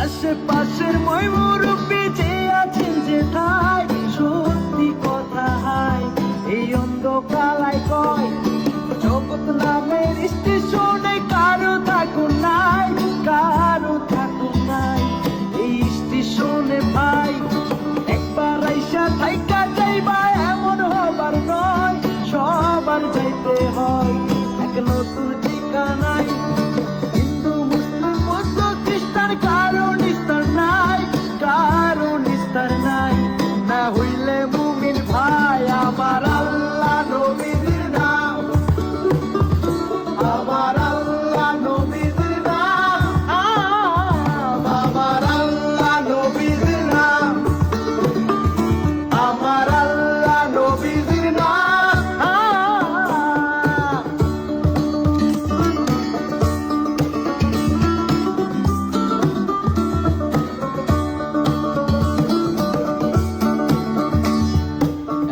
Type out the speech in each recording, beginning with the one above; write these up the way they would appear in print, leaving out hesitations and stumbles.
আশেপাশের মই মুরব্বি যে আছেন যে ঠাই সত্যি কথা হাই এই অন্ধকালায় কয় জগৎ নামের স্টেশনে কারো থাকুন নাই, কারো থাকুন নাই এই স্টেশনে ভাই। একবার আইসা থাইকা যাইবা এমন হবার নয়, সবার যাইতে হয় এক নতুন ঠিকানায়। হিন্দু মুসলিম বৌদ্ধ খ্রিস্টান কারো নিস্তার নাই, কারো নিস্তার নাই। না হইলে মুমিন ভাই আমার আল্লাহ নবীর নাম, আমার আল্লাহ নবীর নাম, আমার আল্লাহ নবীর নাম, আমার আল্লাহ নবীর নাম।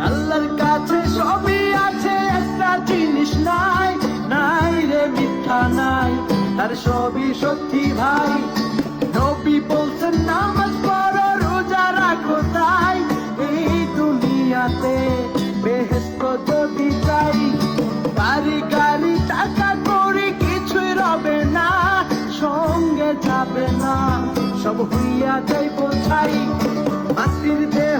আল্লাহর কাছে সবই আছে, একটা জিনিস নাই, নাই রে মিথ্যা নাই, তার সবই সত্যি ভাই। নবী বলছেন নামাজ পড়ো রোজা রাখো তাই এই দুনিয়াতে বেহেশত যদি চাই। গাড়ি গাড়ি টাকা করে কিছুই রবে না, সঙ্গে যাবে না, সব হইয়া যাইব ছাই। মাটির দেহ